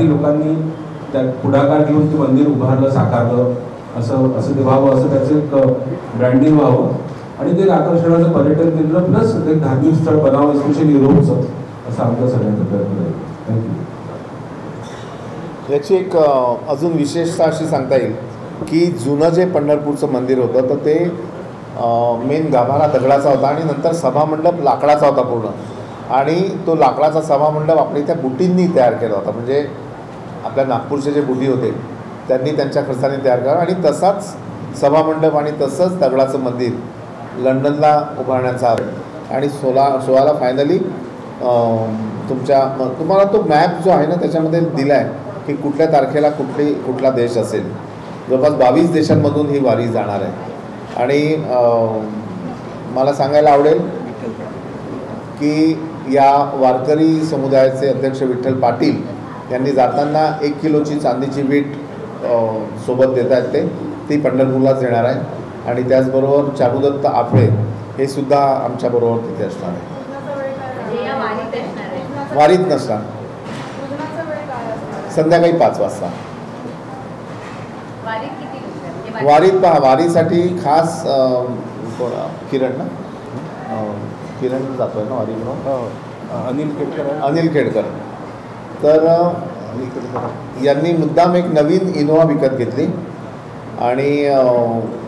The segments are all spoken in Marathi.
लोकांनी त्या पुढाकार घेऊन ते मंदिर उभारलं, साकारलं, असं ते व्हावं, असं त्याचं एक ब्रँडिंग व्हावं आणि ते आकर्षणाचं पर्यटन केंद्र प्लस एक धार्मिक स्थळ बनावं, स्पेशली युरोपचं, असं आमचा सगळ्यांचा प्रयत्न आहे. थँक्यू. याची एक अजून विशेषता अशी सांगता येईल की जुनं जे पंढरपूरचं मंदिर होतं तर ते मेन गाभारा दगडाचा होता आणि नंतर सभामंडप लाकडाचा होता पूर्ण, आणि तो लाकडाचा सभामंडप आपल्या त्या बुटींनी तयार केला होता. म्हणजे आपल्या नागपूरचे जे बुटी होते त्यांनी त्यांच्या खर्चाने तयार केला आणि तसाच सभामंडप आणि तसंच दगडाचं मंदिर लंडनला उभारण्याचा आणि 16 फायनली तुम्हाला तो मॅप जो आहे ना त्याच्यामध्ये दिला आहे की कुठल्या तारखेला कुठला देश असेल. जवळपास 22 देशांमधून ही वारी जाणार आहे. आणि मला सांगायला आवडेल की या वारकरी समुदायाचे अध्यक्ष विठ्ठल पाटील यांनी जाताना 1 किलोची चांदीची वीट सोबत देत आहेत. ती पंढरपूरलाच देणार आहे. आणि त्याचबरोबर चारुदत्त आपळे हे सुद्धा आमच्याबरोबर तिथे असणार आहे. वारीत नसणार, संध्याकाळी 5 वाजता. वारीत पहा, वारीसाठी खास किरण जातोय ना वारीकडून, अनिल खेडकर. तर यांनी मुद्दाम एक नवीन इनोवा विकत घेतली आणि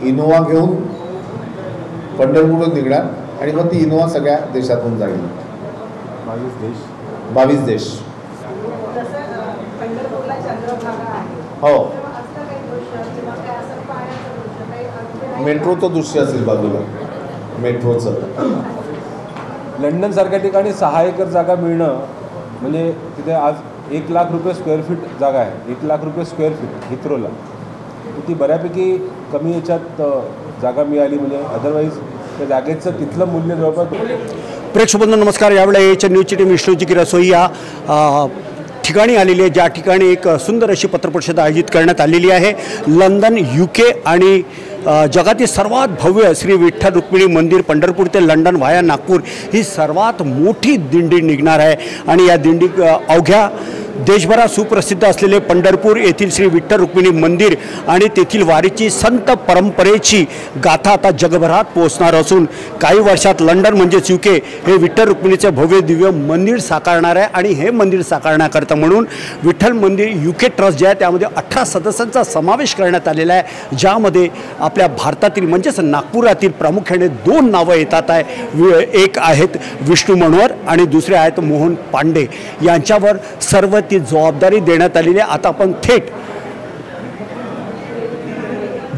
इनोवा घेऊन पंढरपूरहून निघणार आणि मग ती इनोवा सगळ्या देशातून जाईल. 22 देश. हो, मेट्रोचं दृश्य असेल बाजूला, मेट्रोचं. लंडन सारख्या ठिकाणी 6 एकर जागा मिळणं म्हणजे तिथे आज 1 लाख रुपये स्क्वेअर फीट जागा आहे. 1 लाख रुपये स्क्वेअर फीट हिथ्रोला, ती बऱ्यापैकी कमी याच्यात जागा मिळाली. म्हणजे अदरवाईज त्या जागेचं तिथलं मूल्य जवळपास. प्रेक्षकांनो नमस्कार. यावेळी एच न्यूजची टीम विष्णूजी की रसोई या ठिकाणी आलेली आहे, ज्या ठिकाणी एक सुंदर अशी पत्रपरिषद आयोजित करण्यात आलेली आहे. लंडन, UK आणि जगातील सर्वात भव्य श्री विठ्ठल रुक्मिणी मंदिर पंढरपूर ते लंडन व्हाया नागपूर ही सर्वात मोठी दिंडी निघणार आहे. आणि या दिंडी अवघ्या देशभरात सुप्रसिद्ध असलेले पंढरपूर येथील श्री विठ्ठल रुक्मिणी मंदिर आणि तेथील वारीची संत परंपरेची गाथा आता जगभरात पोहोचणार असून काही वर्षात लंडन म्हणजेच UK हे विठ्ठल रुक्मिणीचे भव्य दिव्य मंदिर साकारणार आहे. आणि हे मंदिर साकारण्याकरता म्हणून विठ्ठल मंदिर UK ट्रस्ट जे आहे त्यामध्ये 18 सदस्यांचा समावेश करण्यात आलेला आहे, ज्यामध्ये आपल्या भारतातील म्हणजेच नागपुरातील प्रामुख्याने 2 नावं येतात आहे. एक आहेत विष्णू मनोहर आणि दुसरे आहेत मोहन पांडे. यांच्यावर सर्व ती जबाबदारी देण्यात आलेली आहे. आता आपण थेट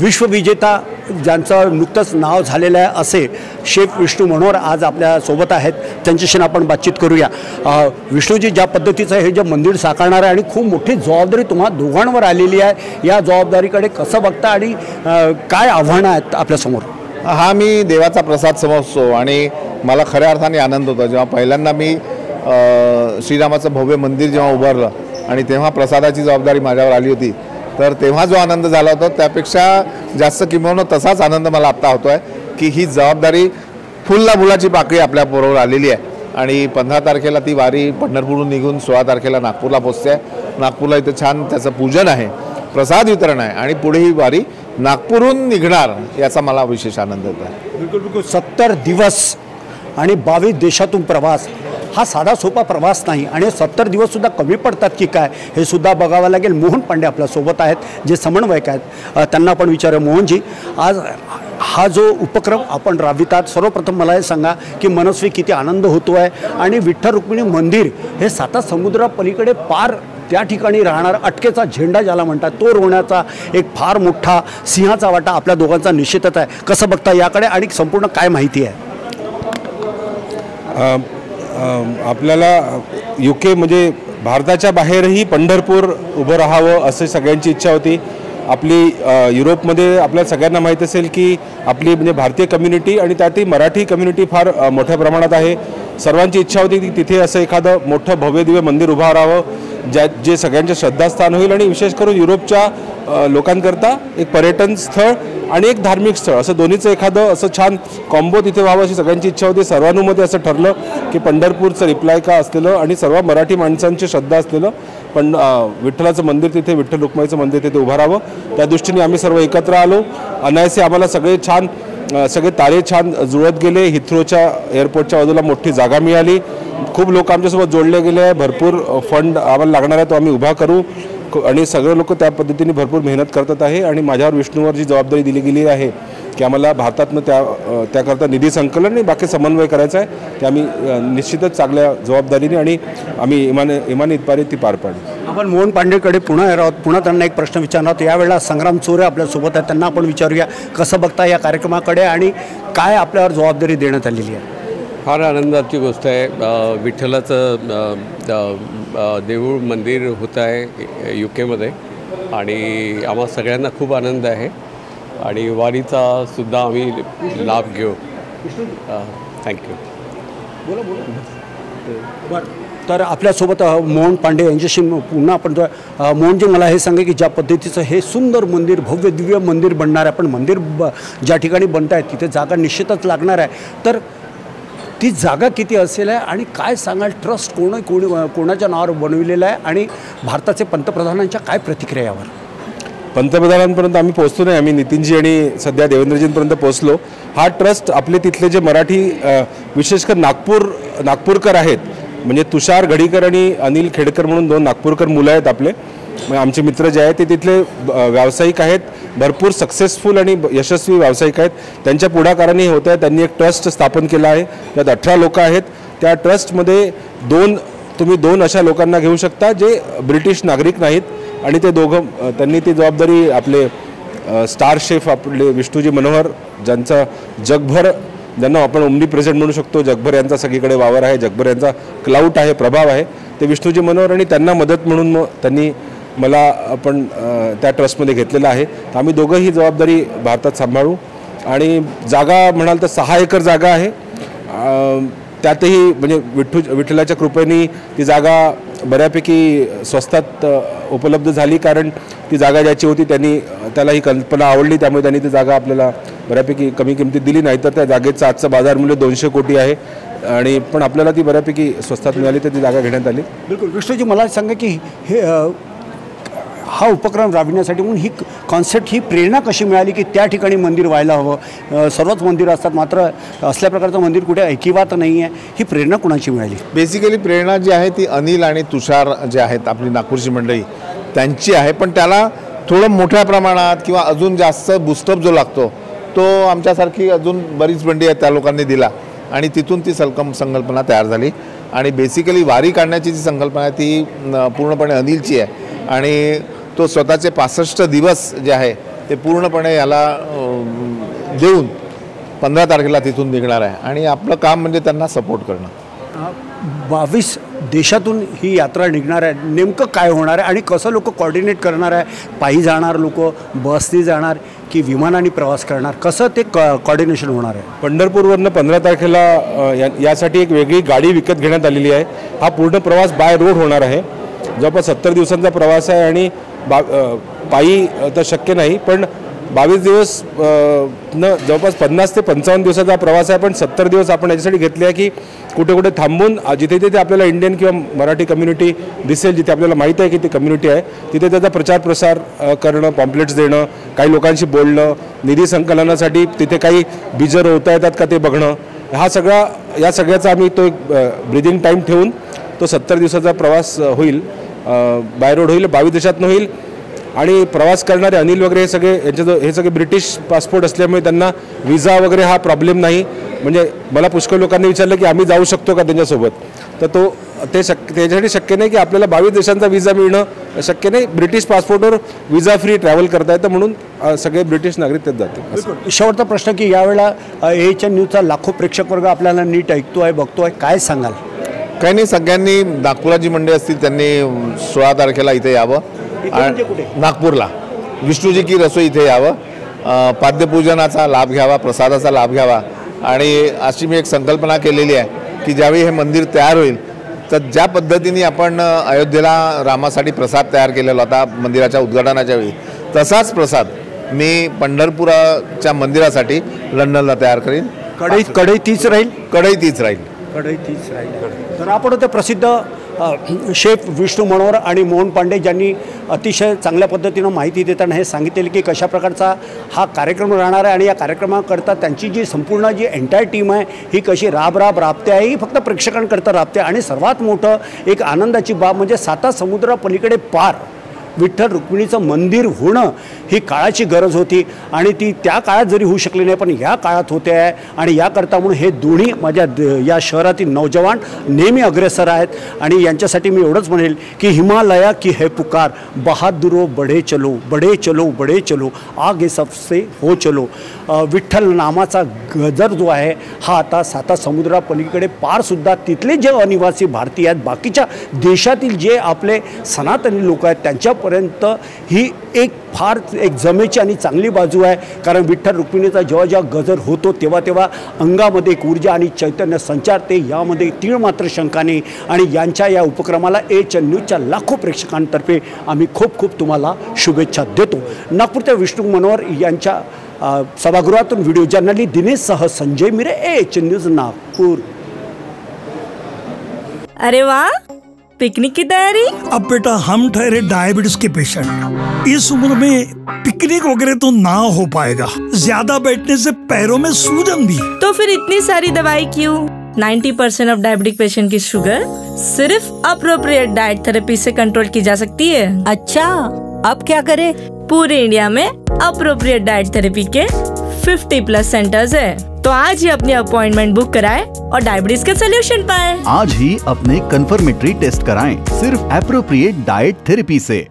विश्वविजेता ज्यांचं नुकतंच नाव झालेलं आहे असे शेफ विष्णू मनोहर आज आपल्या सोबत आहेत, त्यांच्याशी आपण बातचीत करूया. विष्णूजी, ज्या पद्धतीचं हे जे मंदिर साकारणार आहे आणि खूप मोठी जबाबदारी तुम्हा दोघांवर आलेली आहे, या जबाबदारीकडे कसं बघता आणि काय आव्हानं आहेत आपल्यासमोर? हा मी देवाचा प्रसाद समजतो आणि मला खऱ्या अर्थाने आनंद होता जेव्हा पहिल्यांदा मी श्रीरामाचं भव्य मंदिर जेव्हा उभारलं आणि तेव्हा प्रसादाची जबाबदारी माझ्यावर आली होती. तर तेव्हा जो आनंद झाला होता त्यापेक्षा जास्त किंबहुना तसाच आनंद मला आत्ता होतो आहे की ही जबाबदारी फुलला फुलाची पाकळी आपल्याबरोबर आलेली आहे. आणि 15 तारखेला ती वारी पंढरपूरहून निघून 16 तारखेला नागपूरला पोचते आहे. नागपूरला इथं छान त्याचं पूजन आहे, प्रसाद वितरण आहे आणि पुढे ही वारी नागपूरहून निघणार याचा मला विशेष आनंद होतो आहे. बिलकुल बिलकुल. 70 दिवस आणि 22 देशातून प्रवास हा साधा सोपा प्रवास नाही आणि 70 दिवससुद्धा कमी पडतात की काय हे सुद्धा बघावं लागेल. मोहन पांडे आपल्यासोबत आहेत, जे समन्वयक आहेत, त्यांना आपण विचारूया. मोहनजी, आज हा जो उपक्रम आपण राबवितात, सर्वप्रथम मला हे सांगा की मनस्वी किती आनंद होतो आहे आणि विठ्ठल रुक्मिणी मंदिर हे 7 समुद्रापलीकडे पार त्या ठिकाणी राहणार अटकेचा झेंडा ज्याला म्हणतात तो रोवण्याचा एक फार मोठा सिंहाचा वाटा आपल्या दोघांचा निश्चितच आहे. कसं बघता याकडे आणि संपूर्ण काय माहिती आहे? आपल्याला UK म्हणजे भारताच्या बाहेरही पंढरपूर उभं राहावं असं सगळ्यांची इच्छा होती. आपली युरोपमध्ये आपल्याला सगळ्यांना माहीत असेल की आपली म्हणजे भारतीय कम्युनिटी आणि त्यातही मराठी कम्युनिटी फार मोठ्या प्रमाणात आहे. सर्वांची इच्छा होती की तिथे असं एखादं मोठं भव्य दिव्य मंदिर उभं राहावं जे सगळ्यांचे श्रद्धास्थान होईल आणि विशेष करून युरोपच्या लोकांकरता एक पर्यटन स्थळ आणि एक धार्मिक स्थळ असं दोन्हीचं एखादं असं छान कॉम्बो तिथे व्हावं अशी सगळ्यांची इच्छा होती. सर्वानुमते असं ठरलं की पंढरपूरचं रिप्लाय का असलेलं आणि सर्व मराठी माणसांची श्रद्धा असलेलं पण विठ्ठलाचं मंदिर तिथे, विठ्ठल रुक्माईचं मंदिर तिथे उभं राहावं, त्या दृष्टीने आम्ही सर्व एकत्र आलो. अनायासे आम्हाला सगळे तारे छान जुळत गेले. हिथ्रोच्या एअरपोर्टच्या बाजूला मोठी जागा मिळाली. खूप लोक आमच्यासोबत जोडले गेले आहे. भरपूर फंड आम्हाला लागणार आहे तो आम्ही उभा करू आणि सगळे लोक त्या पद्धतीने भरपूर मेहनत करतात आहे. आणि माझ्यावर विष्णूवर जी जबाबदारी दिली गेली आहे की आम्हाला भारतातनं त्याकरता निधी संकलन आणि बाकी समन्वय करायचा आहे, ते आम्ही निश्चितच चांगल्या जबाबदारीने आणि आम्ही इमानी इतपारे ती पार पाडली. आपण मोहन पांडेकडे पुन्हा आहोत. पुन्हा त्यांना एक प्रश्न विचारणार आहोत. यावेळेला संग्राम चोरे आपल्यासोबत आहेत, त्यांना आपण विचारूया कसं बघता या कार्यक्रमाकडे आणि काय आपल्यावर जबाबदारी देण्यात आलेली आहे. फार आनंदाची गोष्ट आहे. विठ्ठलाचं देऊळ मंदिर होतं आहे UK आणि आम्हा सगळ्यांना खूप आनंद आहे आणि वारीचा सुद्धा आम्ही लाभ घेऊ. थँक्यू. बरं, तर आपल्यासोबत मोहन पांडे यांच्याशी पुन्हा आपण मोहनजी मला हे सांगा की ज्या पद्धतीचं हे सुंदर मंदिर, भव्य दिव्य मंदिर बनणार आहे, पण मंदिर ज्या ठिकाणी बनत आहे तिथे जागा निश्चितच लागणार आहे, तर ती जागा किती असेल आहे आणि काय सांगाल, ट्रस्ट कोणाच्या नावावर बनविलेलं आहे आणि भारताचे पंतप्रधानांच्या काय प्रतिक्रिया यावर? पंतप्रधानांपर्यंत आम्ही पोहोचलो नाही, आम्ही नितीनजी आणि सध्या देवेंद्रजींपर्यंत पोहोचलो. हा ट्रस्ट आपले तिथले जे मराठी विशेषकर नागपूरकर आहेत, म्हणजे तुषार घडीकर आणि अनिल खेडकर म्हणून 2 नागपूरकर मुलं आहेत आपले, आमचे मित्र जे आहेत ते तिथले व्यावसायिक आहेत, भरपूर सक्सेसफुल आणि यशस्वी व्यावसायिक आहेत. त्यांच्या पुढाकाराने होत आहे. त्यांनी एक ट्रस्ट स्थापन केला आहे, त्यात 18 लोक आहेत. त्या ट्रस्टमध्ये तुम्ही 2 अशा लोकांना घेऊ शकता जे ब्रिटिश नागरिक नाहीत आणि ते दोघं, त्यांनी ती जबाबदारी आपले स्टार शेफ आपले विष्णूजी मनोहर, ज्यांना आपण ओमनी प्रेझेंट म्हणू शकतो, जगभर यांचा सगळीकडे वावर आहे, जगभर यांचा क्लाउट आहे, प्रभाव आहे, ते विष्णूजी मनोहर आणि त्यांना मदत म्हणून मग त्यांनी मला आपण त्या ट्रस्टमध्ये घेतलेलं आहे. तर आम्ही दोघं ही जबाबदारी भारतात सांभाळू. आणि जागा म्हणाल तर 6 एकर जागा आहे. त्यातही म्हणजे विठ्ठलाच्या कृपेने ती जागा बऱ्यापैकी स्वस्तात उपलब्ध झाली, कारण ती जागा ज्याची होती त्याला ही कल्पना आवडली, त्यामुळे त्यांनी ती जागा आपल्याला बऱ्यापैकी कमी किमतीत दिली. नाहीतर त्या जागेचं आजचं बाजार मूल्य 200 कोटी आहे आणि पण आपल्याला ती बऱ्यापैकी स्वस्तात मिळाली, तर ती जागा घेण्यात आली. बिलकुल. विष्णूजी मला सांगा की हा उपक्रम राबविण्यासाठी म्हणून ही कॉन्सेप्ट, ही प्रेरणा कशी मिळाली की त्या ठिकाणी मंदिर व्हायला हवं? सर्वच मंदिरं असतात, मात्र असल्या प्रकारचं मंदिर कुठे ऐकिवात नाही आहे. ही प्रेरणा कुणाची मिळाली? बेसिकली प्रेरणा जी आहे ती अनिल आणि तुषार जे आहेत आपली नागपूरची मंडळी त्यांची आहे, पण त्याला थोडं मोठ्या प्रमाणात किंवा अजून जास्त बूस्टअप जो लागतो तो आमच्यासारखी अजून बरीच मंडळी आहेत त्या लोकांनी दिला आणि तिथून ती संकल्पना तयार झाली. आणि बेसिकली वारी काढण्याची जी संकल्पना आहे ती पूर्णपणे अनिलची आहे आणि तो स्वतःचे 65 दिवस जे आहे ते पूर्णपणे याला देऊन 15 तारखेला तिथून निघणार आहे आणि आपलं काम म्हणजे त्यांना सपोर्ट करणं. 22 देशातून ही यात्रा निघणार आहे. नेमकं काय होणार आहे आणि कसं लोक कोऑर्डिनेट करणार आहे? पायी जाणार लोक, बसने जाणार की विमानाने प्रवास करणार? कसं ते कोऑर्डिनेशन होणार आहे? पंढरपूरवरनं 15 तारखेला यासाठी एक वेगळी गाडी विकत घेण्यात आलेली आहे. हा पूर्ण प्रवास बाय रोड होणार आहे. जवळपास 70 दिवसांचा प्रवास आहे आणि पायी तर शक्य नाही, पण 22 दिवस जवळपास 50 ते 55 दिवसाचा प्रवास आहे. पण 70 दिवस आपण याच्यासाठी घेतले आहे की कुठे कुठे थांबून जिथे तिथे आपल्याला इंडियन किंवा मराठी कम्युनिटी दिसेल, जिथे आपल्याला माहीत आहे की ती कम्युनिटी आहे, तिथे त्याचा प्रचार प्रसार करणं, पॉम्पलेट्स देणं, काही लोकांशी बोलणं, निधी संकलनासाठी तिथे काही बिजर होता येतात का ते बघणं, या सगळ्याचा आम्ही तो एक ब्रिदिंग टाईम ठेवून तो 70 दिवसाचा प्रवास होईल, बाय रोड होईल, 22 देशातनं होईल. आणि प्रवास करणारे अनिल वगैरे हे सगळे ब्रिटिश पासपोर्ट असल्यामुळे त्यांना विजा वगैरे हा प्रॉब्लेम नाही. म्हणजे मला पुष्कळ लोकांनी विचारलं की आम्ही जाऊ शकतो का त्यांच्यासोबत, तर त्याच्यासाठी शक्य नाही की आपल्याला 22 देशांचा विजा मिळणं शक्य नाही. ब्रिटिश पासपोर्टवर विजा फ्री ट्रॅव्हल करता येतं, म्हणून सगळे ब्रिटिश नागरिक त्यात जाते. शेवटचा प्रश्न की यावेळेला AHN न्यूजचा लाखो प्रेक्षक वर्ग आपल्याला नीट ऐकतो आहे, बघतो आहे, काय सांगाल? काही नाही, सगळ्यांनी नागपुराची मंडळी असतील त्यांनी 16 तारखेला इथे यावं, नागपूरला विष्णूजी की रसोई इथे यावं, पाद्यपूजनाचा लाभ घ्यावा, प्रसादाचा लाभ घ्यावा. आणि अशी मी एक संकल्पना केलेली आहे की ज्यावेळी हे मंदिर तयार होईल तर ज्या पद्धतीने आपण अयोध्येला रामासाठी प्रसाद तयार केलेला होता मंदिराच्या उद्घाटनाच्या वेळी, तसाच प्रसाद मी पंढरपुराच्या मंदिरासाठी लंडनला तयार करीन. कढई तीच राहील. कढई तीच राहील. तर आपण ते प्रसिद्ध शेफ विष्णू मनोहर आणि मोहन पांडे ज्यांनी अतिशय चांगल्या पद्धतीनं माहिती देताना हे सांगितलेलं की कशा प्रकारचा हा कार्यक्रम राहणार आहे आणि या कार्यक्रमाकरता त्यांची जी संपूर्ण जी एंटायर टीम आहे ही कशी राबते आहे, ही फक्त प्रेक्षकांकरता राबते. आणि सर्वात मोठं एक आनंदाची बाब म्हणजे 7 समुद्रापलीकडे पार विठ्ठल रुक्मिणीचं मंदिर होणं ही काळाची गरज होती आणि ती त्या काळात जरी होऊ शकली नाही पण या काळात होते आहे. आणि याकरता म्हणून हे दोन्ही माझ्या या शहरातील नौजवान नेहमी अग्रेसर आहेत. आणि यांच्यासाठी मी एवढंच म्हणेल की हिमालया की है पुकार, बहादुरो बढे चलो बढे चलो बढे चलो, आगे सबसे हो चलो. विठ्ठल नामाचा गजर जो आहे हा आता 7 समुद्रापलीकडे पारसुद्धा तिथले जे अनिवासी भारतीय आहेत, बाकीच्या देशातील जे आपले सनातनी लोक आहेत त्यांच्यापर्यंत ही एक फार एक जमेची आणि चांगली बाजू आहे. कारण विठ्ठल रुक्मिणीचा जेव्हा गजर होतो तेव्हा अंगामध्ये एक ऊर्जा आणि चैतन्य संचारते. यामध्ये तीळ मात्र शंका नाही. आणि यांच्या या उपक्रमाला HN न्यूजच्या लाखो प्रेक्षकांतर्फे आम्ही खूप खूप तुम्हाला शुभेच्छा देतो. नागपूरच्या विष्णू मनोहर यांच्या सभागृहातून व्हिडिओ जर्नलिस्ट दिनेशसह संजय मिरे, HN न्यूज नागपूर. अरे वाह, पिकनिक की तैयारी? अब बेटा हम ठहरे डायबिटीज के पेशेंट, इस उम्र में पिकनिक वगैरह तो ना हो पाएगा, ज्यादा बैठने से पैरों में सूजन भी. तो फिर इतनी सारी दवाई क्यों? 90% ऑफ डायबिटिक पेशेंट की शुगर सिर्फ अप्रोप्रिएट डाइट थेरेपी से कंट्रोल की जा सकती है. अच्छा, अब क्या करें? पूरे इंडिया में अप्रोप्रिएट डाइट थेरेपी के 50+ सेंटर्स है. तो आज ही अपनी अपॉइंटमेंट बुक कराएं और डायबिटीज के सोल्यूशन पाएं. आज ही अपने कंफर्मेटरी टेस्ट कराएं सिर्फ एप्रोप्रिएट डाइट थेरेपी से.